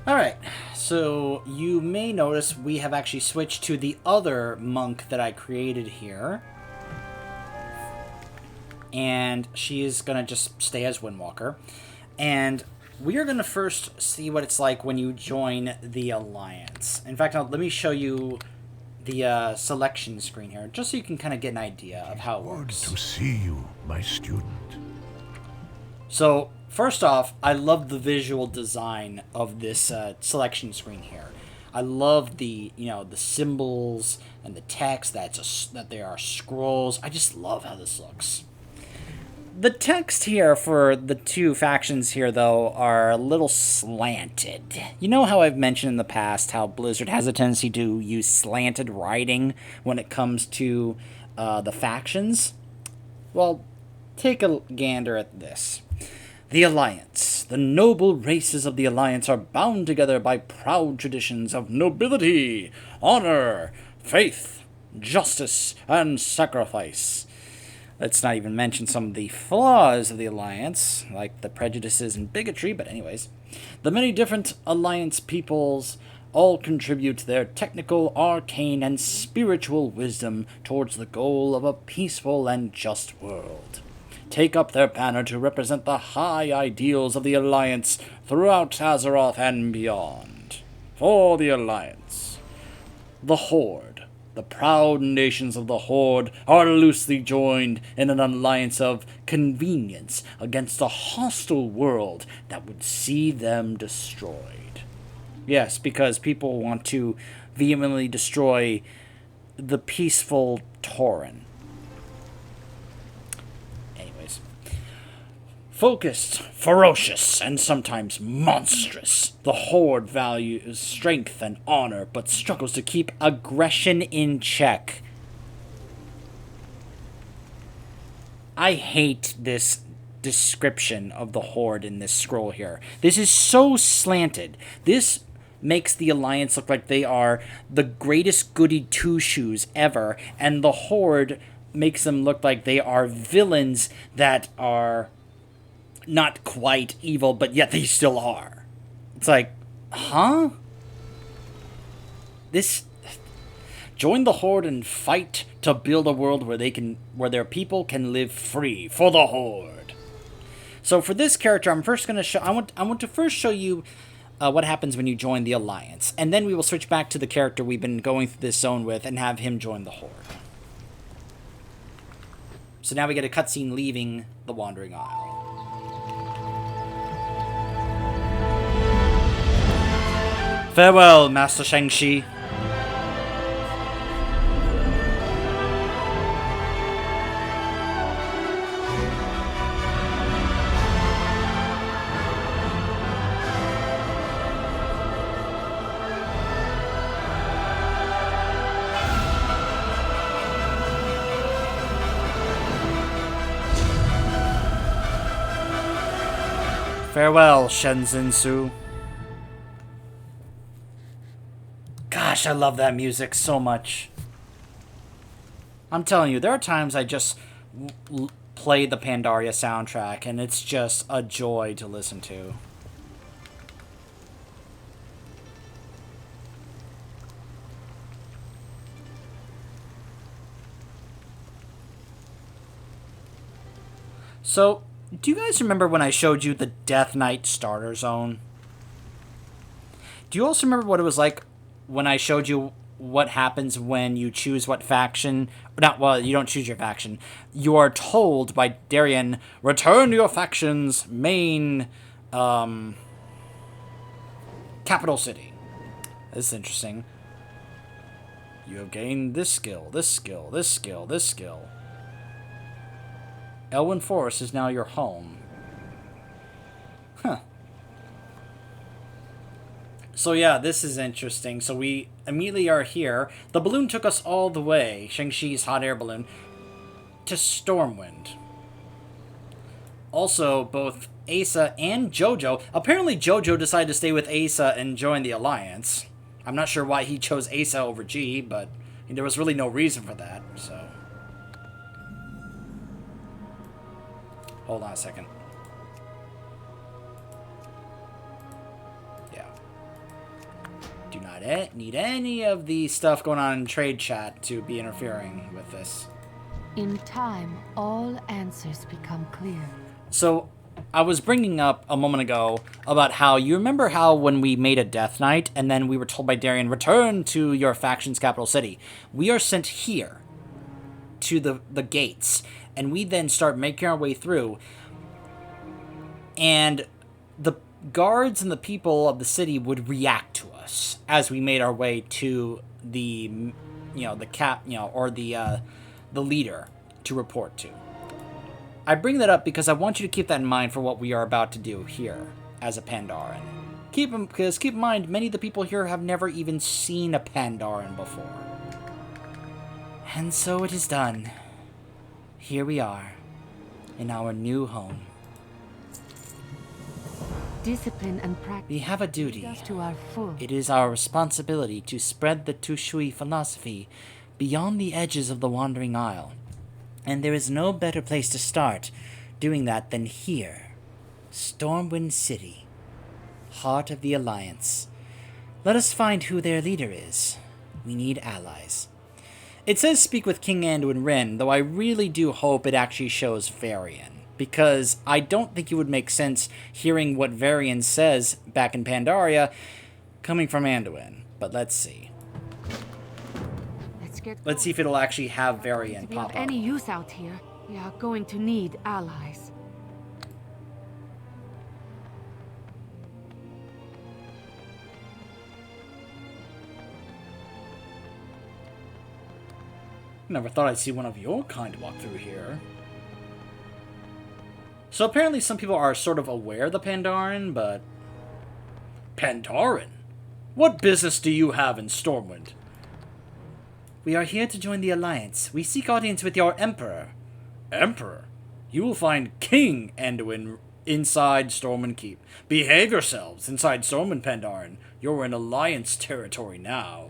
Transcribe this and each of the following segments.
Alright, so you may notice we have actually switched to the other monk that I created here. And she is going to just stay as Windwalker. And we are going to first see what it's like when you join the Alliance. In fact, let me show you the selection screen here, just so you can kind of get an idea of how it works. Good to see you, my student. So, first off, I love the visual design of this selection screen here. I love the the symbols and the text that they are scrolls. I just love how this looks. The text here for the two factions here, though, are a little slanted. You know how I've mentioned in the past how Blizzard has a tendency to use slanted writing when it comes to the factions? Well, take a gander at this. The Alliance. The noble races of the Alliance are bound together by proud traditions of nobility, honor, faith, justice, and sacrifice. Let's not even mention some of the flaws of the Alliance, like the prejudices and bigotry, but anyways. The many different Alliance peoples all contribute their technical, arcane, and spiritual wisdom towards the goal of a peaceful and just world. Take up their banner to represent the high ideals of the Alliance throughout Azeroth and beyond. For the Alliance. The Horde. The proud nations of the Horde are loosely joined in an alliance of convenience against a hostile world that would see them destroyed. Yes, because people want to vehemently destroy the peaceful Tauren. Anyways. Focused, ferocious, and sometimes monstrous, the Horde values strength and honor, but struggles to keep aggression in check. I hate this description of the Horde in this scroll here. This is so slanted. This makes the Alliance look like they are the greatest goody two-shoes ever, and the Horde makes them look like they are villains that are not quite evil, but yet they still are. It's like, huh? This... Join the Horde and fight to build a world where their people can live free for the Horde. So for this character, I'm first going to show... I want to first show you what happens when you join the Alliance, and then we will switch back to the character we've been going through this zone with and have him join the Horde. So now we get a cutscene leaving the Wandering Isle. Farewell, Master Shang-Chi. Farewell, Shenzhen Su. Gosh, I love that music so much. I'm telling you, there are times I just play the Pandaria soundtrack, and it's just a joy to listen to. So, do you guys remember when I showed you the Death Knight starter zone? Do you also remember what it was like when I showed you what happens when you choose what faction? Not, well, you don't choose your faction. You are told by Darien, return to your faction's main, capital city. This is interesting. You have gained this skill, this skill, this skill, this skill. Elwyn Forest is now your home. Huh. So yeah, this is interesting. So we immediately are here. The balloon took us all the way, Shang-Chi's hot air balloon, to Stormwind. Also, both Asa and Jojo. Apparently Jojo decided to stay with Asa and join the Alliance. I'm not sure why he chose Asa over G, but there was really no reason for that, so... Hold on a second. Yeah. not need any of the stuff going on in trade chat to be interfering with this. In time, all answers become clear. So, I was bringing up a moment ago about how, you remember how when we made a Death Knight, and then we were told by Darian, return to your faction's capital city. We are sent here, to the gates, and we then start making our way through, and the guards and the people of the city would react to us as we made our way to the, the leader to report to. I bring that up because I want you to keep that in mind for what we are about to do here as a Pandaren. Keep in mind, many of the people here have never even seen a Pandaren before. And so it is done. Here we are, in our new home. Discipline and practice. We have a duty. To our full. It is our responsibility to spread the Tushui philosophy beyond the edges of the Wandering Isle. And there is no better place to start doing that than here, Stormwind City, heart of the Alliance. Let us find who their leader is. We need allies. It says speak with King Anduin Wrynn, though I really do hope it actually shows Varian, because I don't think it would make sense hearing what Varian says back in Pandaria coming from Anduin. But let's see. Let's see if it'll actually have Varian pop up. If we have any use out here, we are going to need allies. Never thought I'd see one of your kind walk through here. So apparently some people are sort of aware of the Pandaren, but... Pandaren? What business do you have in Stormwind? We are here to join the Alliance. We seek audience with your Emperor. Emperor? You will find King Anduin inside Stormwind Keep. Behave yourselves inside Stormwind, Pandaren. You're in Alliance territory now.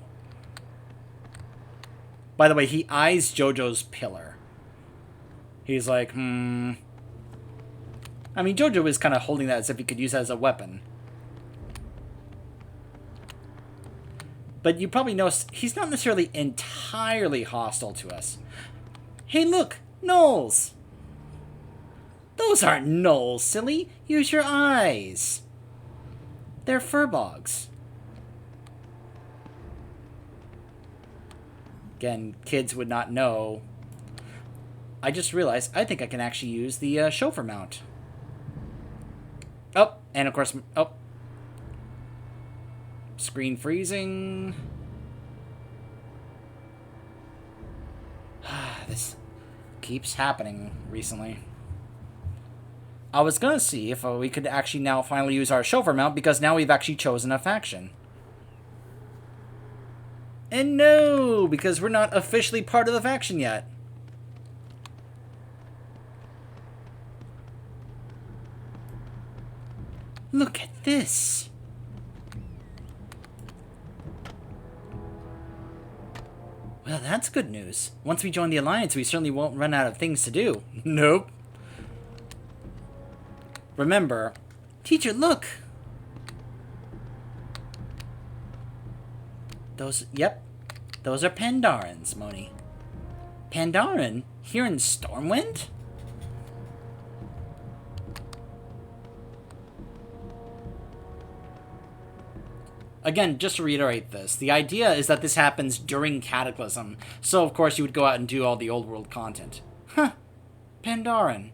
By the way, he eyes Jojo's pillar. He's like, I mean, Jojo is kind of holding that as if he could use that as a weapon. But you probably noticed he's not necessarily entirely hostile to us. Hey, look! Gnolls! Those aren't gnolls, silly! Use your eyes! They're furbogs. Again, kids would not know. I just realized I think I can actually use the chauffeur mount. Oh, and of course, oh. Screen freezing. This keeps happening recently. I was gonna see if we could actually now finally use our chauffeur mount, because now we've actually chosen a faction. And no, because we're not officially part of the faction yet. Look at this. Well, that's good news. Once we join the Alliance, we certainly won't run out of things to do. Nope. Remember, teacher, look! Yep. Those are Pandarens, Moni. Pandaren? Here in Stormwind? Again, just to reiterate this, the idea is that this happens during Cataclysm, so of course you would go out and do all the old world content. Huh. Pandaren.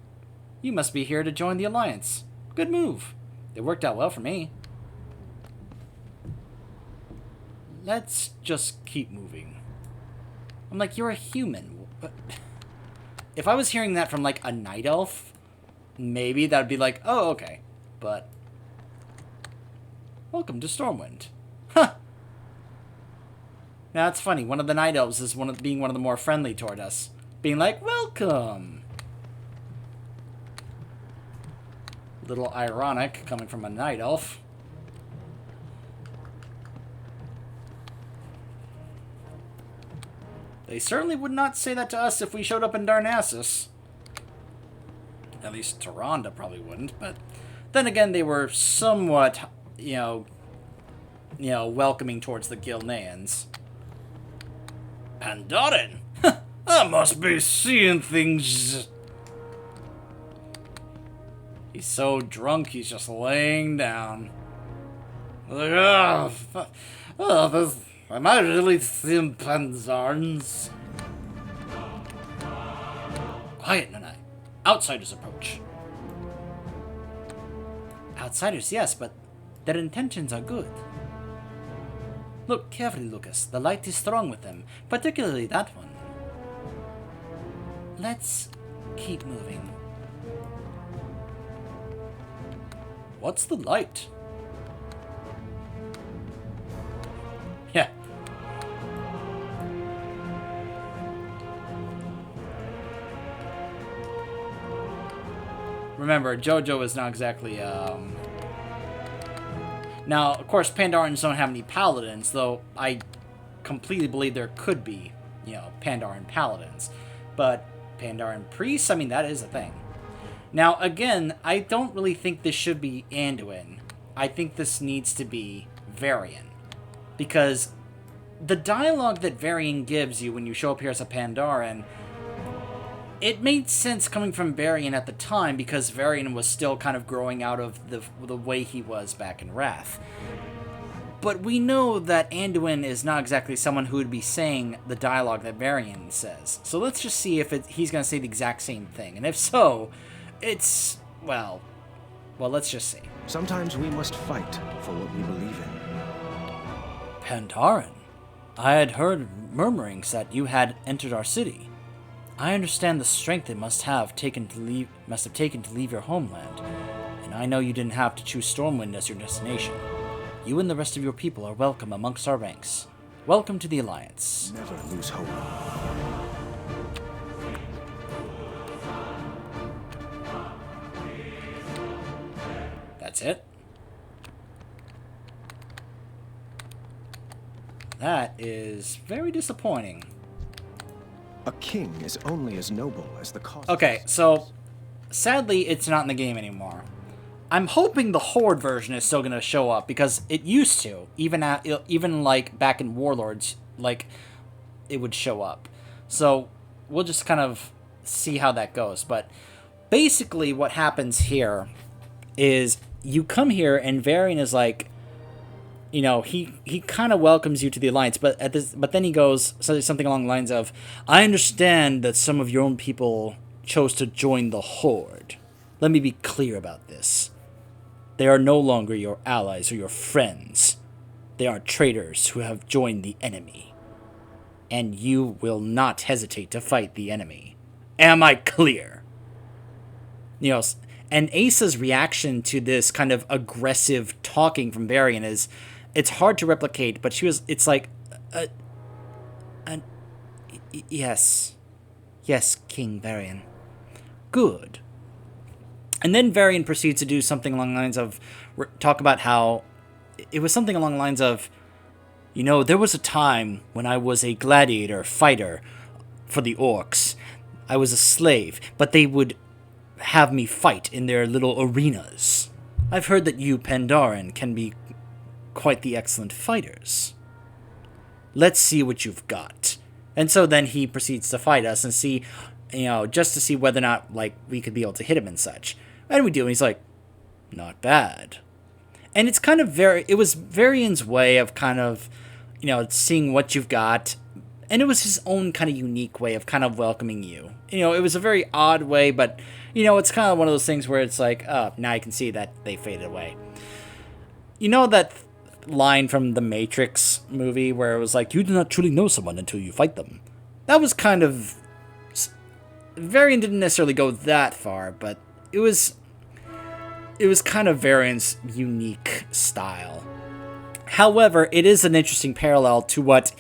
You must be here to join the Alliance. Good move. It worked out well for me. Let's just keep moving. I'm like, you're a human. If I was hearing that from, like, a night elf, maybe that'd be like, oh, okay. But, welcome to Stormwind. Huh. Now, it's funny. One of the night elves is being one of the more friendly toward us. Being like, welcome. Little ironic coming from a night elf. They certainly would not say that to us if we showed up in Darnassus. At least Tyrande probably wouldn't, but then again, they were somewhat, you know, you know, welcoming towards the Gilneans. Pandaren? I must be seeing things. He's so drunk, he's just laying down. Like, am I really seeing Pandarens? Quiet, Nanai. Outsiders approach. Outsiders, yes, but their intentions are good. Look carefully, Lucas. The light is strong with them, particularly that one. Let's keep moving. What's the light? Yeah. Remember, JoJo is not exactly, Now, of course, Pandarens don't have any paladins, though I completely believe there could be, you know, Pandaren paladins. But Pandaren priests, I mean, that is a thing. Now, again, I don't really think this should be Anduin. I think this needs to be Varian. Because the dialogue that Varian gives you when you show up here as a Pandaren, it made sense coming from Varian at the time because Varian was still kind of growing out of the way he was back in Wrath. But we know that Anduin is not exactly someone who would be saying the dialogue that Varian says. So let's just see if he's going to say the exact same thing. And if so, it's, well, let's just see. Sometimes we must fight for what we believe in. Pandaren, I had heard murmurings that you had entered our city. I understand the strength it must have taken to leave your homeland, and I know you didn't have to choose Stormwind as your destination. You and the rest of your people are welcome amongst our ranks. Welcome to the Alliance. Never lose hope. That's it. That is very disappointing. A king is only as noble as the cause. Okay, so sadly it's not in the game anymore. I'm hoping the Horde version is still going to show up because it used to, even like back in Warlords, like it would show up. So we'll just kind of see how that goes. But basically what happens here is you come here and Varian is like, you know, he kind of welcomes you to the Alliance, but then he goes something along the lines of, I understand that some of your own people chose to join the Horde. Let me be clear about this. They are no longer your allies or your friends. They are traitors who have joined the enemy. And you will not hesitate to fight the enemy. Am I clear? You know, and Asa's reaction to this kind of aggressive talking from Varian is, it's hard to replicate, but it's like, yes, King Varian. Good. And then Varian proceeds to do something along the lines of, talk about how, it was something along the lines of, you know, there was a time when I was a gladiator fighter for the orcs. I was a slave, but they would have me fight in their little arenas. I've heard that you, Pandaren, can be quite the excellent fighters. Let's see what you've got. And so then he proceeds to fight us and see, you know, just to see whether or not, like, we could be able to hit him and such. And we do, and he's like, not bad. And it's kind of it was Varian's way of kind of, you know, seeing what you've got. And it was his own kind of unique way of kind of welcoming you. You know, it was a very odd way, but, you know, it's kind of one of those things where it's like, oh, now you can see that they faded away. You know that line from the Matrix movie where it was like, you do not truly know someone until you fight them? That was kind of... Varian didn't necessarily go that far, but it was kind of Varian's unique style. However, it is an interesting parallel to what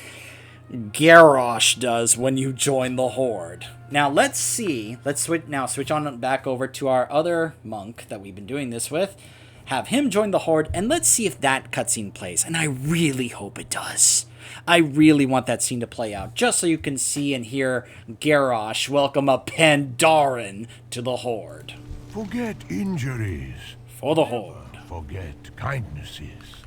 Garrosh does when you join the Horde. Now, let's see. Let's switch on back over to our other monk that we've been doing this with. Have him join the Horde, and let's see if that cutscene plays. And I really hope it does. I really want that scene to play out, just so you can see and hear Garrosh welcome a Pandaren to the Horde. Forget injuries. For the Horde. Forget kindnesses.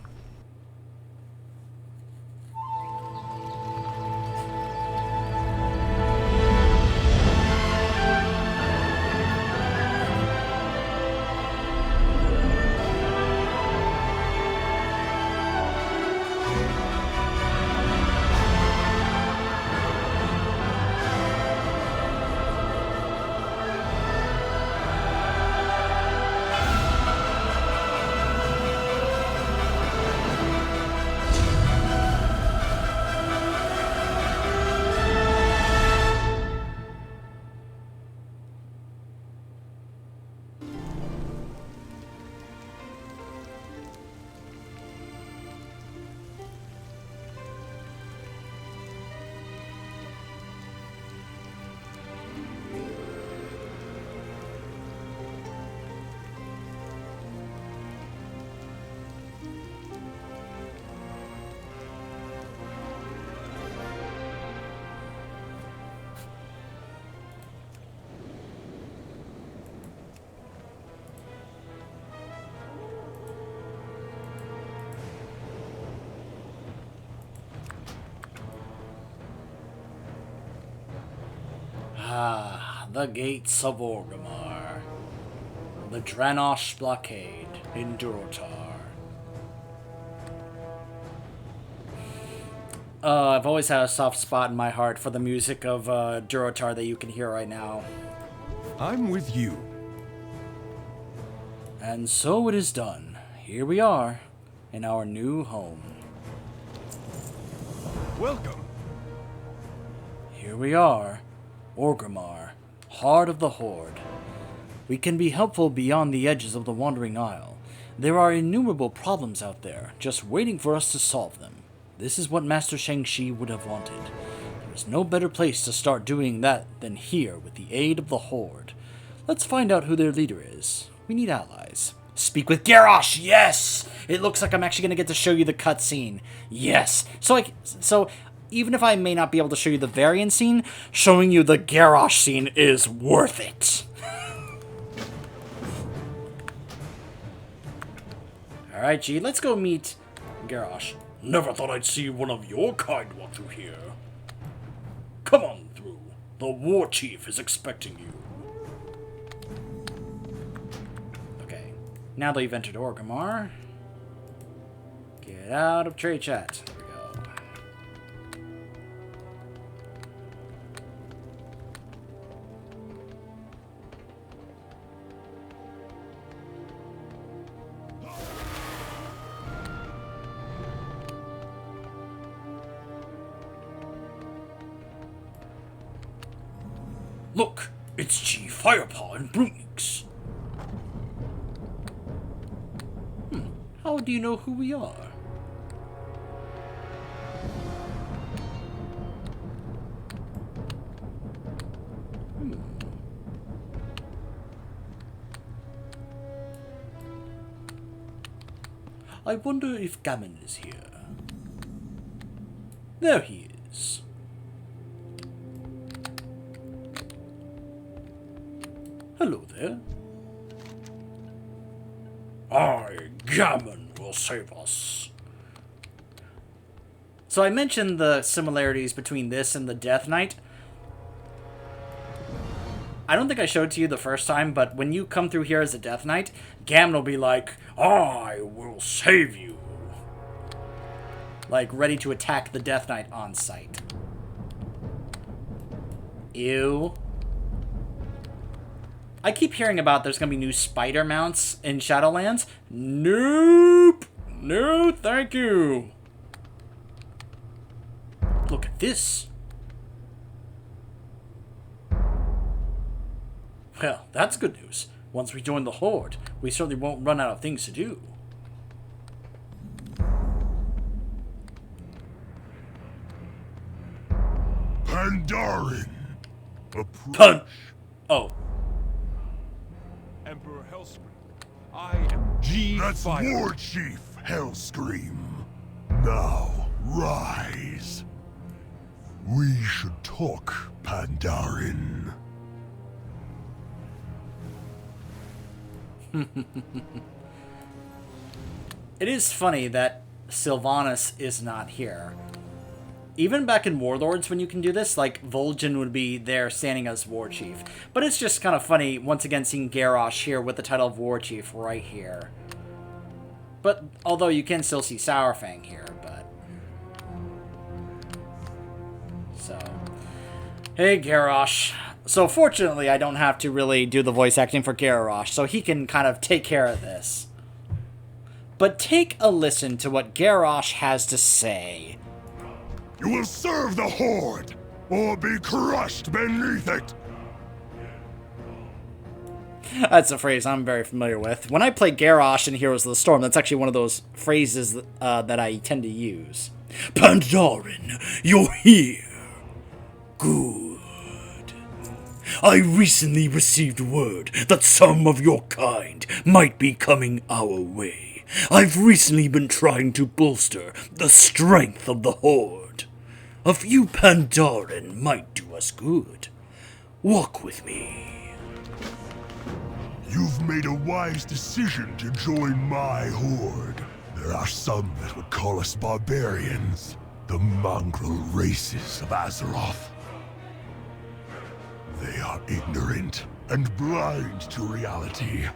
Ah, the gates of Orgrimmar. The Dranosh blockade in Durotar. I've always had a soft spot in my heart for the music of Durotar that you can hear right now. I'm with you. And so it is done. Here we are, in our new home. Welcome. Here we are, Orgrimmar, heart of the Horde. We can be helpful beyond the edges of the Wandering Isle. There are innumerable problems out there, just waiting for us to solve them. This is what Master Shang-Chi would have wanted. There is no better place to start doing that than here with the aid of the Horde. Let's find out who their leader is. We need allies. Speak with Garrosh! Yes! It looks like I'm actually going to get to show you the cutscene. Yes! So even if I may not be able to show you the variant scene, showing you the Garrosh scene is worth it. Alright, G, let's go meet Garrosh. Never thought I'd see one of your kind walk through here. Come on through. The war chief is expecting you. Okay, now that you've entered Orgrimmar, get out of trade chat. There we go. Look, it's G Firepaw and Papaneeks. How do you know who we are? I wonder if Gammon is here. There he is. Hello there. Gammon will save us. So I mentioned the similarities between this and the Death Knight. I don't think I showed to you the first time, but when you come through here as a Death Knight, Gammon will be like, I will save you. like, ready to attack the Death Knight on sight. Ew. I keep hearing about there's going to be new spider mounts in Shadowlands. Nope. No, thank you. Look at this. Well, that's good news. Once we join the Horde, we certainly won't run out of things to do. Pandaren. Punch. Oh. Emperor Hellscream. I am G. That's Fire. War Chief Hellscream. Now, rise. We should talk, Pandaren. It is funny that Sylvanas is not here. Even back in Warlords when you can do this, like, Vol'jin would be there standing as War Chief. But it's just kind of funny, once again, seeing Garrosh here with the title of War Chief right here. But, although you can still see Sourfang here, but... So... Hey, Garrosh. So, fortunately, I don't have to really do the voice acting for Garrosh, so he can kind of take care of this. But take a listen to what Garrosh has to say. You will serve the Horde, or be crushed beneath it. That's a phrase I'm very familiar with. When I play Garrosh in Heroes of the Storm, that's actually one of those phrases that I tend to use. Pandaren, you're here. Good. I recently received word that some of your kind might be coming our way. I've recently been trying to bolster the strength of the Horde. A few Pandaren might do us good. Walk with me. You've made a wise decision to join my Horde. There are some that would call us barbarians, the mongrel races of Azeroth. They Ignorant and blind to reality.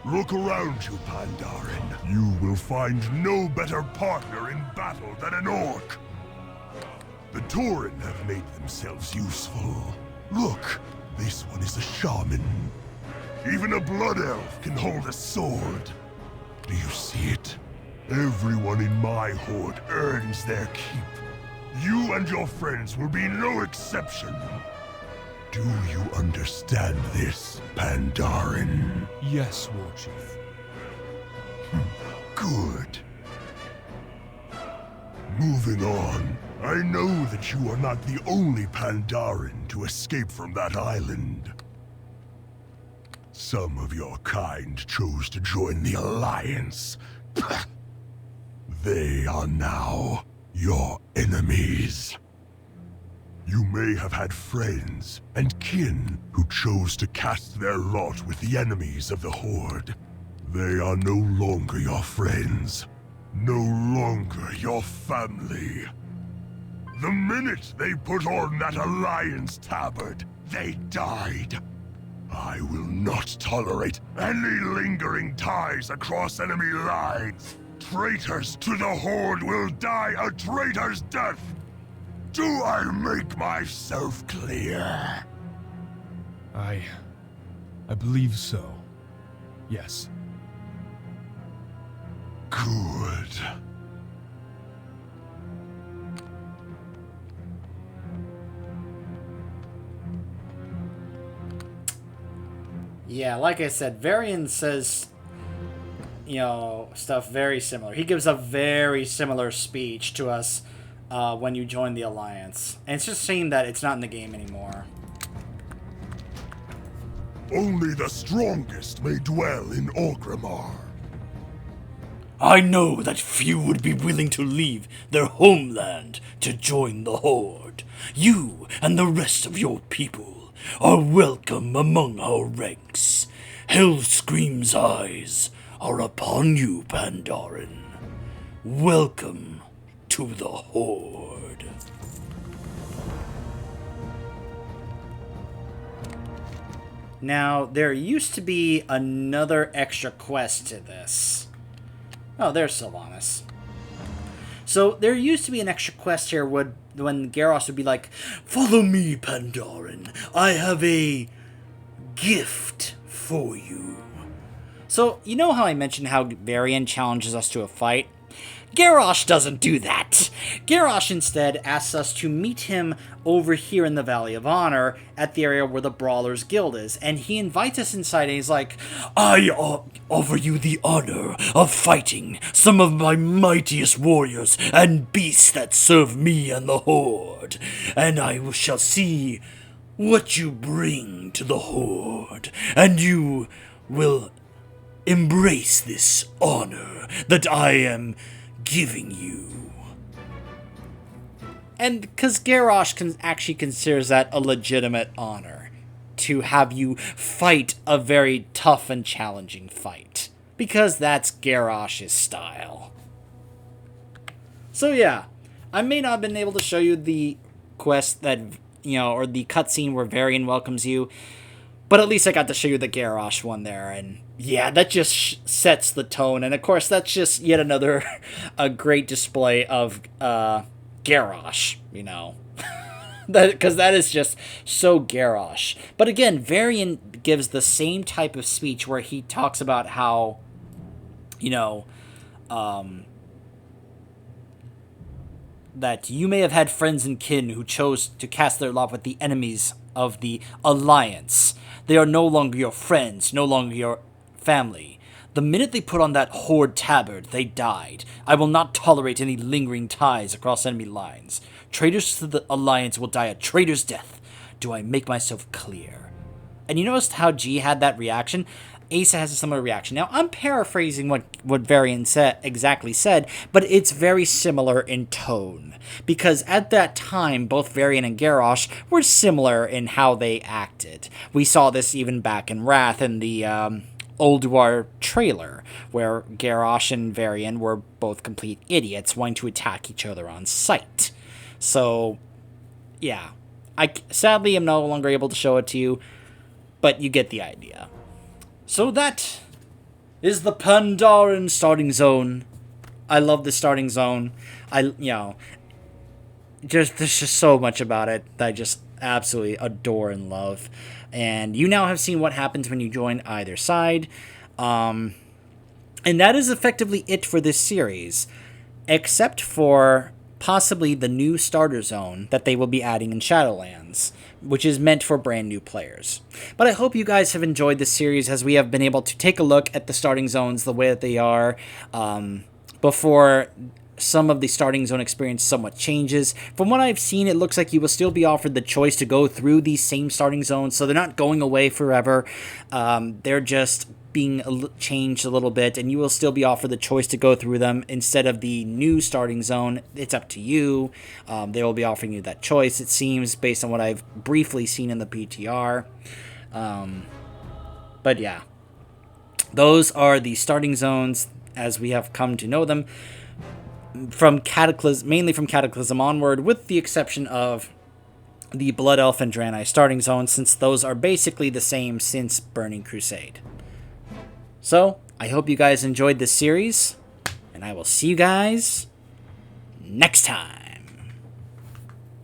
Look around you, Pandaren. You will find no better partner in battle than an orc. The Tauren have made themselves useful. Look, this one is a shaman. Even a blood elf can hold a sword. Do you see it? Everyone in my horde earns their keep. You and your friends will be no exception. Do you understand this, Pandaren? Yes, Warchief. Good. Moving on, I know that you are not the only Pandaren to escape from that island. Some of your kind chose to join the Alliance. They are now your enemies. You may have had friends and kin who chose to cast their lot with the enemies of the Horde. They are no longer your friends. No longer your family. The minute they put on that Alliance tabard, they died. I will not tolerate any lingering ties across enemy lines. Traitors to the Horde will die a traitor's death. Do I make myself clear? I believe so. Yes. Good. Yeah, like I said, Varian says, stuff very similar. He gives a very similar speech to us when you join the Alliance. And it's just a shame that it's not in the game anymore. Only the strongest may dwell in Orgrimmar. I know that few would be willing to leave their homeland to join the Horde. You and the rest of your people are welcome among our ranks. Hellscream's eyes are upon you, Pandaren. Welcome to the Horde. Now, there used to be another extra quest to this. Oh, there's Sylvanas. So, there used to be an extra quest here when Garrosh would be like, Follow me, Pandaren. I have a gift for you. So, you know how I mentioned how Varian challenges us to a fight? Garrosh doesn't do that. Garrosh instead asks us to meet him over here in the Valley of Honor at the area where the Brawlers Guild is. And he invites us inside and he's like, I offer you the honor of fighting some of my mightiest warriors and beasts that serve me and the Horde. And I shall see what you bring to the Horde. And you will embrace this honor that I am giving you. And because Garrosh actually considers that a legitimate honor, to have you fight a very tough and challenging fight. Because that's Garrosh's style. So yeah, I may not have been able to show you the quest that, or the cutscene where Varian welcomes you, but at least I got to show you the Garrosh one there, and yeah, that just sets the tone, and of course that's just yet another a great display of Garrosh, because that is just so Garrosh. But again, Varian gives the same type of speech where he talks about how, that you may have had friends and kin who chose to cast their lot with the enemies of the Alliance. They are no longer your friends, no longer your family. The minute they put on that Horde tabard, they died. I will not tolerate any lingering ties across enemy lines. Traitors to the Alliance will die a traitor's death. Do I make myself clear? And you noticed how G had that reaction? Asa has a similar reaction. Now, I'm paraphrasing what Varian exactly said, but it's very similar in tone. Because at that time, both Varian and Garrosh were similar in how they acted. We saw this even back in Wrath in the Ulduar trailer, where Garrosh and Varian were both complete idiots wanting to attack each other on sight. So, yeah. I sadly am no longer able to show it to you. but you get the idea. So that is the Pandaren starting zone. I love the starting zone. There's just so much about it that I just absolutely adore and love. And you now have seen what happens when you join either side. And that is effectively it for this series, except for possibly the new starter zone that they will be adding in Shadowlands, which is meant for brand new players. But I hope you guys have enjoyed this series, as we have been able to take a look at the starting zones the way that they are before some of the starting zone experience somewhat changes. From what I've seen, it looks like you will still be offered the choice to go through these same starting zones, so they're not going away forever. They're just being changed a little bit, and you will still be offered the choice to go through them instead of the new starting zone. It's up to you. They will be offering you that choice, it seems, based on what I've briefly seen in the PTR. But yeah, those are the starting zones as we have come to know them from Cataclysm, mainly from Cataclysm onward, with the exception of the Blood Elf and Draenei starting zones, since those are basically the same since Burning Crusade. So, I hope you guys enjoyed this series, and I will see you guys next time.